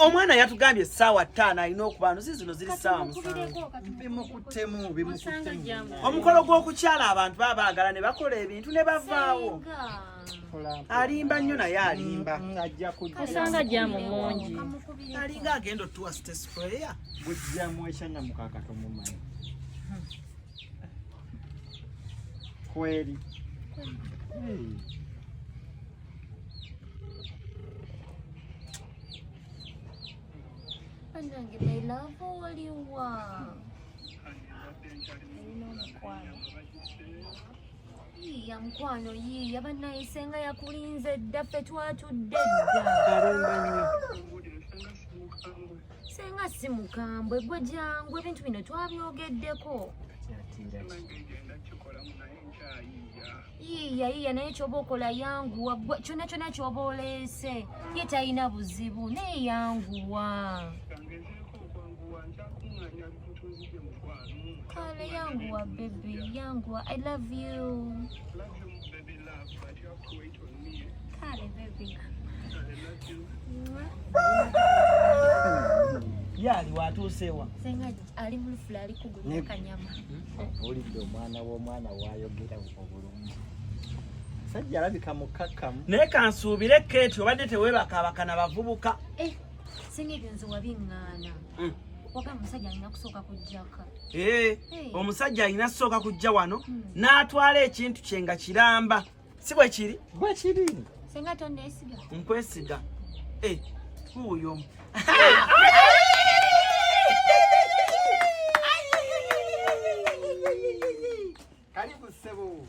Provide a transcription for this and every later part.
omwana yatugambye essaawa 5 alina okuba no zino ziri ssaawa 7 bimukuttemu omukolo gw'okukyala abantu baba baagala ne bakola ebintu ne bavaawo alimba nnyo naye alimba osanga jamu mungi alinga agenda otuwa stes prayer bujjamu ekyana mukaka tomumanyi kweri Anange my love oliwa. Iya mkwano yiya banayisenga yakulinze dda ffe twatudde dda. Senga si mukambwe gwe jangwe ebintu bino twabyogeddeko. Iya naye kyoba okola yanguwa kyonna kyonna kyoba oleese ye talina buzibu naye yanguwa. Kale yanguwa baby yanguwa I love you. Kale baby. yali watuusewa Senga ali mu lufula ali kugulira kanyama. olidde omwana w'omwana wayogera obulungi sajja alabika mukakkamu naye kansuubire Kate obadde teweebakabakana bavubuka Senga ebyo nze wabiŋŋaana. Waka omusajja alina kusooka kujjaka. omusajja alina kusooka kujja wano n'atwala ekintu kye nga kiramba si bwe kiri bwe kiri Senga tonneesiga. nkwesiga kuuyo karibu ssebo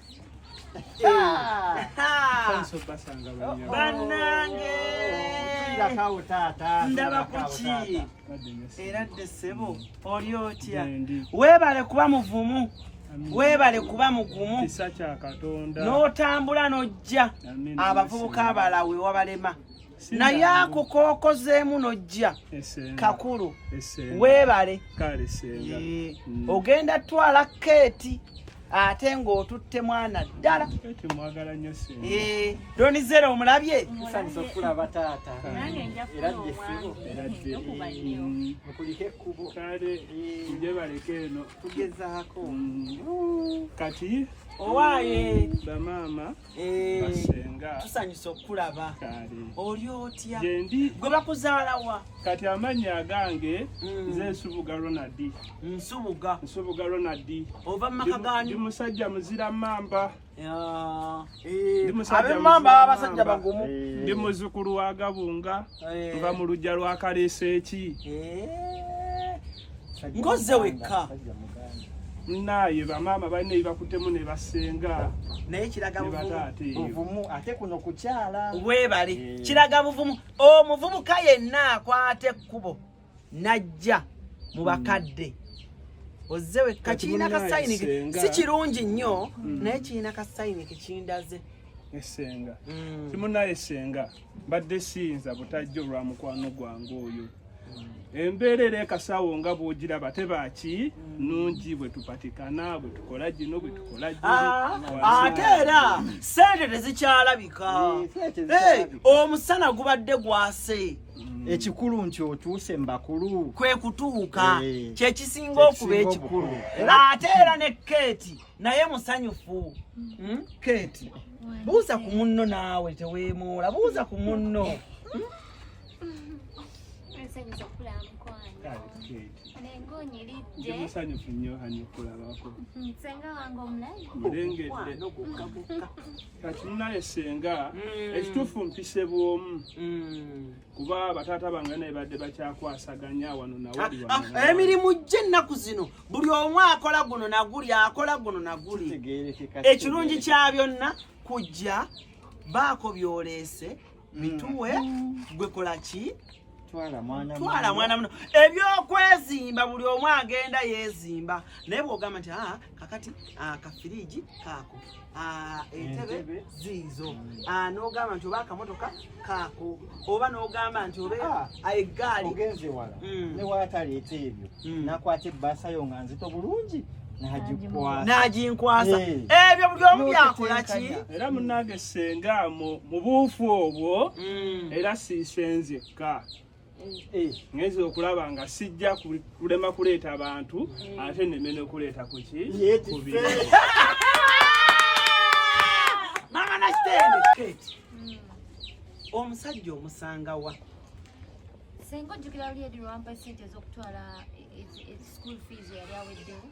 bannange tulirakawo taata ndaba kuki era dde ssebo oli otya weebale kuba muvumu weebale kuba mugumu n'otambula n'ojja abavubuka abalala we wabalema naye ako kookozeemu n'ojja kakulu weebale ogenda twala Kate ate ng'otutte mwana ddala Donizera omulabye tusanyusa okulaba taata era dde ssebo mukulike ekkubo nje baleke eno tugezaako kati owaaye bamaama basenga tusanyusa okulaba oli otya gyendi gwe bakuzaalawa kati amannya agange nze Nsubuga Ronald. Nsubuga Ronald ova mu maka gani musajja muzira mamba ab'emmamba abasajja bagumu ndi muzzukulu wa Gabunga nva mu lujja lwa Kaleseeki ngoze wekka naye bamaama balina ebibakuttemu ne basenga naye kiraga buvumu ate kuno kukyala weebale kiraga buvumu omuvubuka yenna akwata ekkubo najja mu bakadde ozze wekka kirina kasayini si kirungi nnyo naye kirina kasayini kekindaze esenga timunaye esenga mbadde siyinza butajja olwa mukwano gwange oyo embeera era ekasawo nga bw'ogiraba tebaki nungi bwe tupatikana bwe tukola gino bwe tukola ate era sente tezikyalabika omusana gubadde gwase ekikulu nti otuuse mbakulu kwe kutuuka kyekisinga okuba ekikulu ate era ne Kate naye musanyufu Kate buuza ku munno naawe teweemoola buuza ku munno musanyufu nnyo hani okulabako Senga wange omulayi mulengedde kati munaye senga ekituufu mpise bw'omu kuba bataata bange naye badde bakyakwasaganya wano nawali emirimu gye ennaku zino buli omu akola guno naguli akola guno naguli ekirungi kya byonna kujja baako byoleese bituwe gwe kola ki twala mwana muno ebyokwezimba buli omu agenda yeezimba naye bw'ogamba nti kakati akafiriji kaako entebe ziizo n'ogamba nti oba akamotoka kaako oba n'ogamba nti oba eggaali ogenze wala ne waataleeta ebyo nakwata ebbasayo nga nzito bulungi n'aginkwasa ebyo buli omu byakola ki era munnange senga mu buufu obwo era siisenze ka Ngenze okulaba nga sijja kulema kuleeta abantu ate nemene kuleeta kuki mama na stende Kate omusajja omusanga wa senga ojjukira luli edirwampa esente ez'okutwala school fees yali aweddewo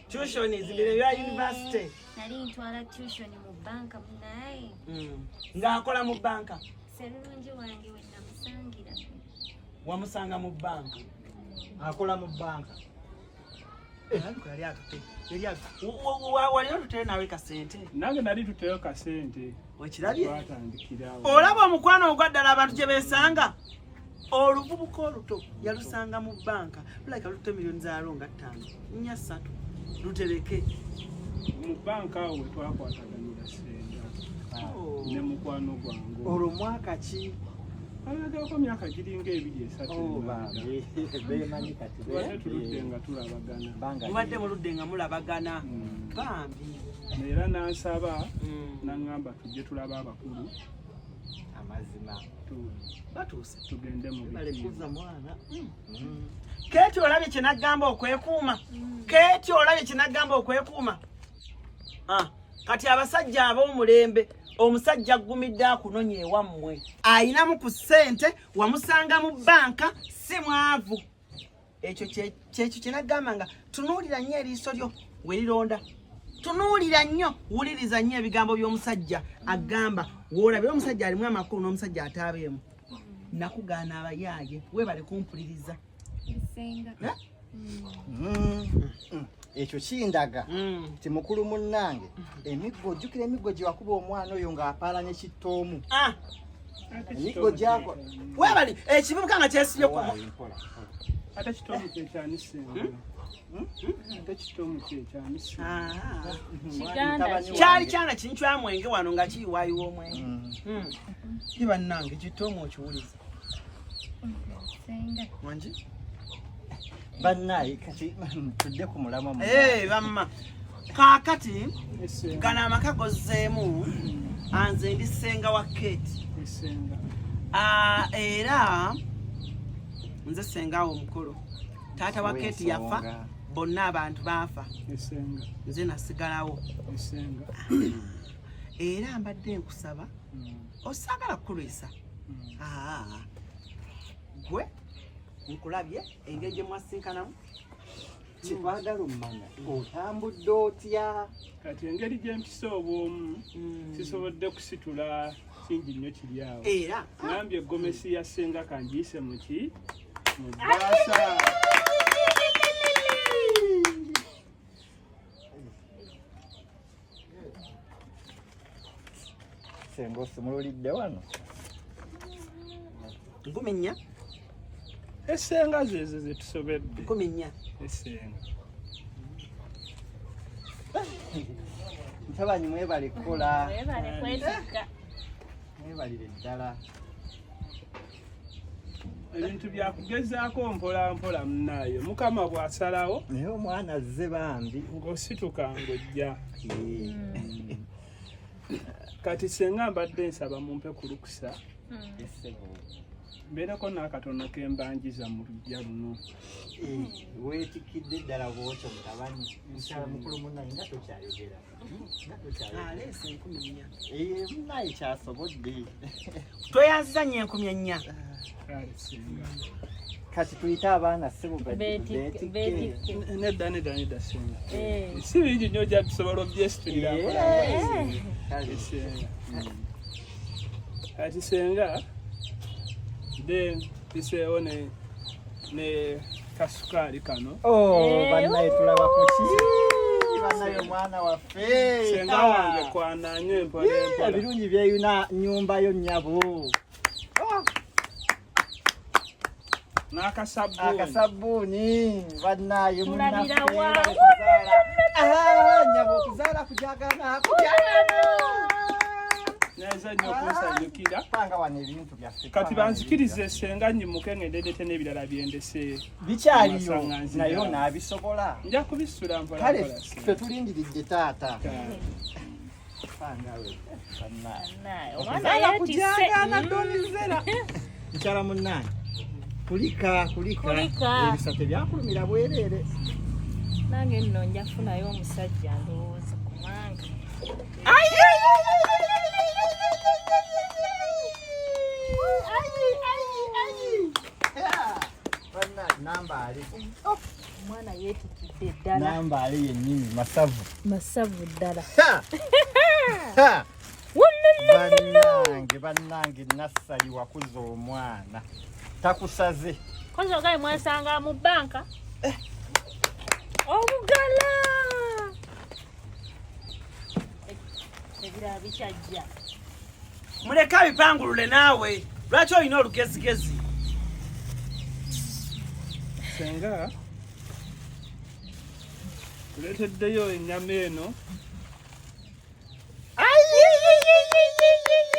tuition zibire bya university nali ntwala tuition mu banka munaye ng'akola mu banka Sserungi wange we namusangira wamusanga mu banka akola mu banka walina tutere nawe kasente nange nali tuteyo kasente wekirabye twatandikirawo olaba omukwano ogwaddala abantu gye beesanga oluvubuka oluto yalusanga mu banka lulabika lute miliyoni zaalo nga 5 lutereke mu banka awo we twakwataganira senga ne mukwano gwange olwo mwaka ki alagako myaka giringa 2-3 bemanyi kati tuludde nga tulabagana mubadde muludde nga mulabagana bambi era nansaba naŋŋamba tujje tulaba abakulu amazima batuuse tugende mu balekuza mwana Keeti olabye kye nagamba okwekuuma Keeti olabye kye nagamba okwekuuma kati abasajja ab'omulembe omusajja aggumidde akunonya ewammwe ayinamu ku ssente wamusanga mu banka si mwavu ekyo kyekyo kye nagamba nga tunuulira nnyo eriiso lyo we lironda tunuulira nnyo wuliriza nnyo ebigambo by'omusajja agamba woolabira omusajja alimu amakulu n'omusajja ataabeemu nakugaana abayaaye weebale kumpuliriza ekyo kindaga ti mukulu munnange emiggo ojjukira emiggo gye wakuba omwana oyo ng'apaalanye kitoomu emiggo gyako weebali ekibubuka nga kyesibye ku ate kitoomu kyekyanisenga ate kitoomu kyekyanisenga kyali kyana kini kyamwenge wano nga kiyiwaayiwa omwenge kiba nnange kitoomu okiwuliza wangi bannaye kati tudde ku mulama bamma kaakati gano amaka gozzeemu anze ndi ssenga wa Keeti era nze ssengawo omukulu taata wa Keeti yafa bonna abantu baafa nze nasigalawo era mbadde nkusaba osagala kukulwisa gwe nkulabye engeri gye mwasinkanamu kikwagala ommanya otambudde otya kati engeri gyempisa obwomu sisobodde kusitula kingi nnyo kiri awo era ngambye egomesi ya ssenga kangiise muki mu bbaasa senga osumululidde wano 4 essenga zezo zetusobedde 4 essenga ntabanyi mwebale kukola mwebalire ddala ebintu byakugezaako mpola mpola munaayo mukama bw'asalawo naye omwana azze bambi ng'osituka ng'ojja kati senga mbadde nsaba mumpe ku lukusa mbeerako n'akatono kembanjiza mu lujja luno weetikidde ddala bwotyo mutabanyi mukyala mukulu munnaye nga tokyayogera aleese 4 munnaye kyasobodde tweyanziza nnyo 4 kale senga kati tuyite abaana nedda senga si bingi nnyo gya tusobola obyesitulira kati senga de piseewo ne kasukaali kano bannaye tulaba kuki bannaye omwana waffe senga wange kwananye empola ebirungi byeyuna nyumbayo nnyabo n'akasabbuuni bannaye nyabo okuzaala kujagana neza nnyo okunsanyukira panga wano ebintu byaffe kati banzikirize senga nnyimuke ng'endedete n'ebirala byendese bikyaliyo naye onaabisobola nja kubisula mpola kale ffe tulindiridde taata pangawe omwana yeetisse mukyala munnaye kulika ebisate byakulumira bwerere nange nno njafunayo omusajja ndowooza kubanga omwana yeetikidde ddala nambale yennyini masavu ddala bannange nassali wakuza omwana takusaze kozi ogaye mwasanga mu bbanka obugala ebirala bikyajja muleke abipangulule naawe lwaki olina olugezigezi senga tuleeteddeyo ennyama eno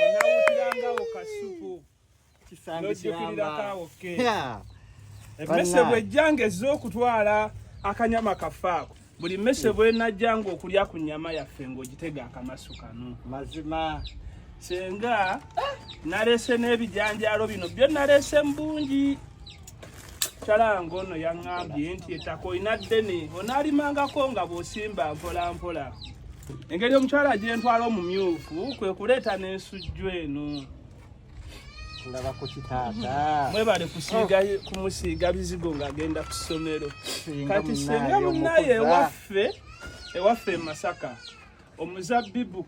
onawutirangawo kasupu nojjukirirakawo ke emmese bwejjanga ezza okutwala akanyama kafaako buli mmese bwenajjanga okulya ku nnyama yaffe ng'ogitega akamasu kano mazima senga nalese n'ebijanjaalo bino byo nalese mbungi kyalango ono yaŋŋambye nti ettaka olina ddene onaalimangako nga bw'osimba mpola mpola engeri omukyala gyentwala omumyufu kwe kuleeta n'ensujju eno kulaba ku kitaata mwebale kumusiiga bizigo ng'agenda ku ssomero kati senga munnaye ewaffe e Masaka omuzabbibu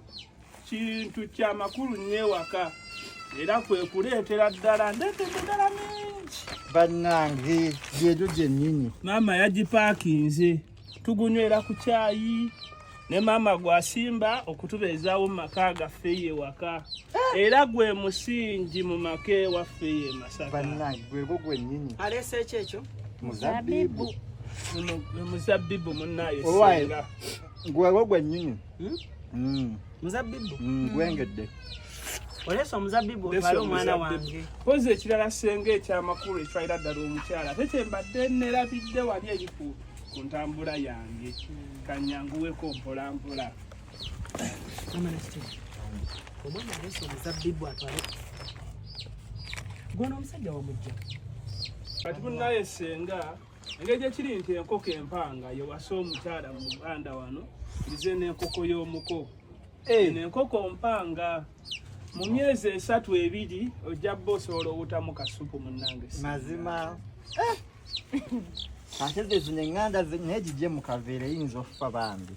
kintu kya makulu nnyo ewaka era kwe kuleetera ddala ndeetedde ddala mingi bannange gyejo gyennyini maama yagipaakinze tugunywera ku caayi ne maama gwasimba okutubeezaawo mu maka gaffe ye waka era gwe musingi mu maka ewaffe ye Masaka bannange gwegwo gwennyini aleese ekyo muzabbibu muzabbibu munnaye senga gwegwo gwennyini muzabbibu gwengedde oleese omuzabbibu otwale omwana wange pozi ekirala senga ekyamakulu ekyalira ddala omukyala ate kyembadde nerabidde wali eri ku ntambula yange kanyanguweko mpola mpola omwana aleese omuzabbibu atwale gwono omusajja wamujja kati munnaye senga engeri gyekiri nti enkoko empanga yewasa omukyala mu Buganda wano ize n'enkoko y'omuko enkoko mpanga mu myezi 3-2 ojja bba osobola owutamu kasupu munnange mazima ate ze zino eŋŋanda naye gijje mu kaveera eyinza okufa bambi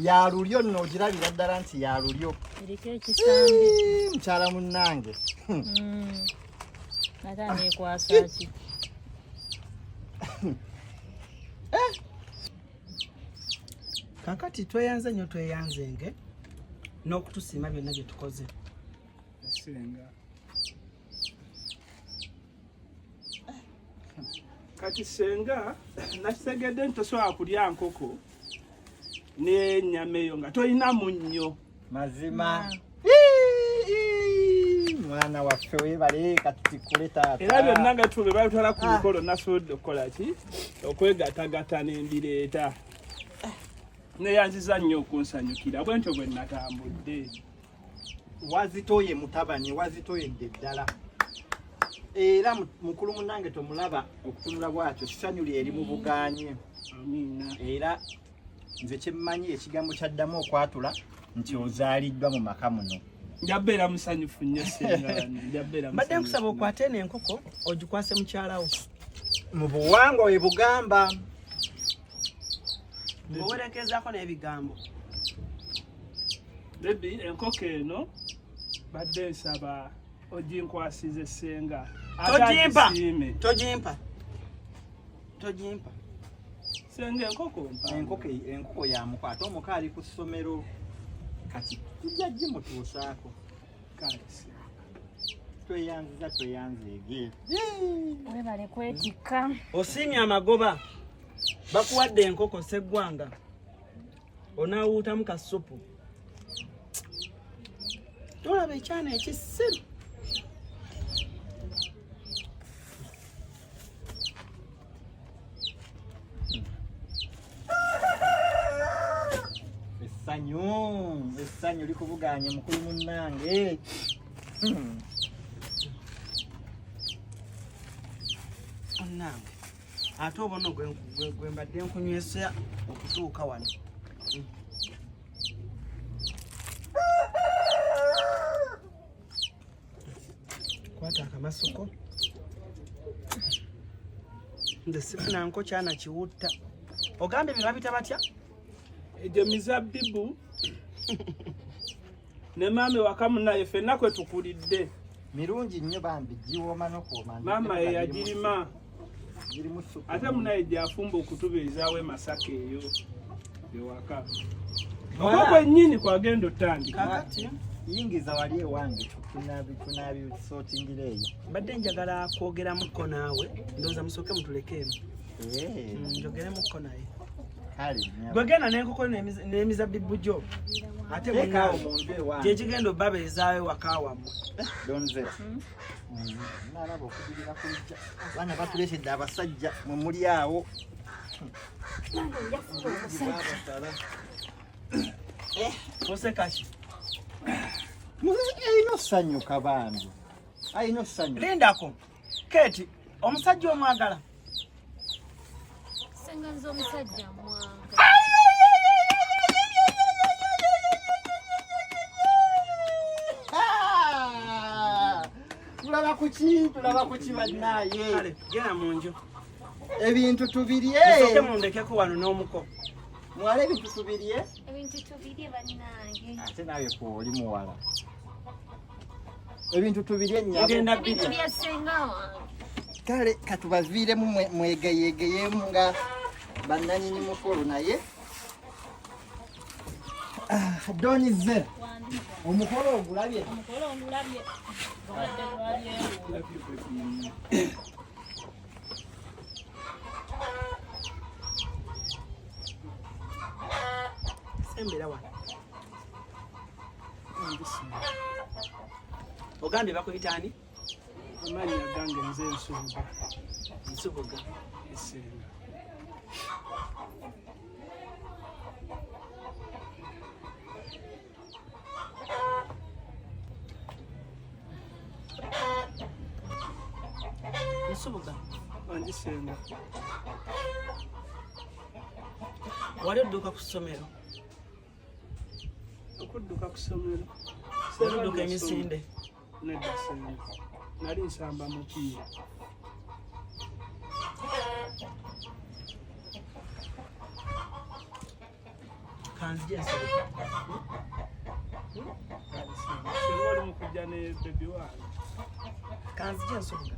yalulyo nno ogirabira ddala nti yalulyo eriko ekisambi mukyala munnange ate aneekwasa ki kakati tweyanze nnyo tweyanzenge n'okutusiima byonna bye tukoze senga kati senga nakitegedde nti tosobola kulya nkoko n'ennyama eyo nga tolina munnyo mazima mwana waffe weebale katutikule taata era byonna nga tube babitwala ku mikolo nasobodde okukola ki okwegatagata n'embireeta neyanziza nnyo okunsanyukira bwe ntyo bwe natambudde wazitoye mutabani wazitoyedde ddala era mukulu munange tomulaba okutunula bwatyo kisanyuli eri mu buganye era nze kyemmanyi ekigambo kyaddamu okwatula nti ozaaliddwa mu maka muno njabbeera musanyufu nnyo senga mbadde nkusaba okwate eno enkoko ogikwase mukyalawo mu buwangwa we bugamba owerekezaako n'ebigambo bebi enkoko eno badde nsaba oginkwasize senga togimpa senga enkoko yamukwata omuka ali ku ssomero kati tujja gimutuusaako tweyanzeege webale kwetikka osiimye amagoba bakuwadde enkoko seggwanga onaawuutamu kasupu tolaba ekyana ekisiru essanyu likubuganye mukulu munnange munnange ate obona gwe mbadde nkunywesa okutuuka wano. Kwata akamasoko nze sifuna nko kyana kiwutta. Ogambye bye babita batya? Egyo mizabbibu ne maami wakamu naye ffenna kwe tukulidde. Mirungi nnyo bambi giwooma n'okuwooma. Maama ye yagirima. Ate munaye gyafumba okutubeezaawo e Masaka eyo ewaka. Okwo kwennyini kwagenda otandika. Kakati yingiza wali ewange tunabisootingira eyo. Mbadde njagala kwogeramuko naawe ndowooza musooke mutulekeemu. Njogeremukko naye. Gwe genda n'enkoko n'emizabbibu gyo ate gyekigenda obbabeezaawo ewaka wammwe. Nalaba okugirira kujja abaana batuleetedde abasajja mwe muli awo. Osekashi ayina osanyuka bambi, ayina osanyuka. Lindako Keti, omusajja omwagala. Senga nze omusajja mwanga. Tulaba kuki bannaye. Kale genda mu nju. Ebintu tubirye. Musooke mundekeko wano n'omuko. Muwala ebintu tubirye. Ebintu tubirye bannange. Ate nawe kwoli muwala. Ebintu tubirye nnyabo. Ogenda Ebintu bya senga wange. Kale katubaviiremu mwegeyegeyeemu nga bannanyini mukulu naye. Donize. Omukolo ogulabye. Omukolo omulabye. Obadde gwalyewo. Sembera wano. Ogambye bakuyita ani? Amannya gange nze Nsubuga. Nsubuga. Esenga. Nsubuga. Wangisenga. Wali odduka ku ssomero? Okudduka ku ssomero. Wali odduka emisinde? Nedda senga. Nali nsamba mupiira. Kanzija Nsubuga. Senga oli mu kujja ne bebi wange. Kanzija Nsubuga.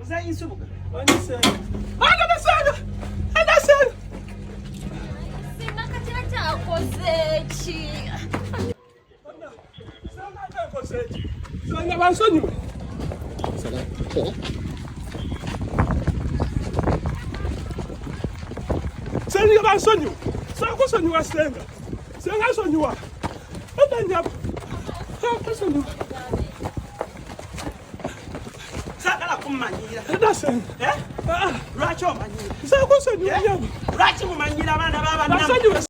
Uza Nsubuga. Wangisenga. Senga kati ate akoze ki? Senga bansonyiwe. Senga bansonyiwe. Sakusonyiwa senga. Senga nsonyiwa. Otanyapa. Sakusonyiwa. Sagala kummanyira. Edda senga. Lwaki omanyira? Sakusonyiwa nyama. Lwaki mumanyira abaana b'abannamwe?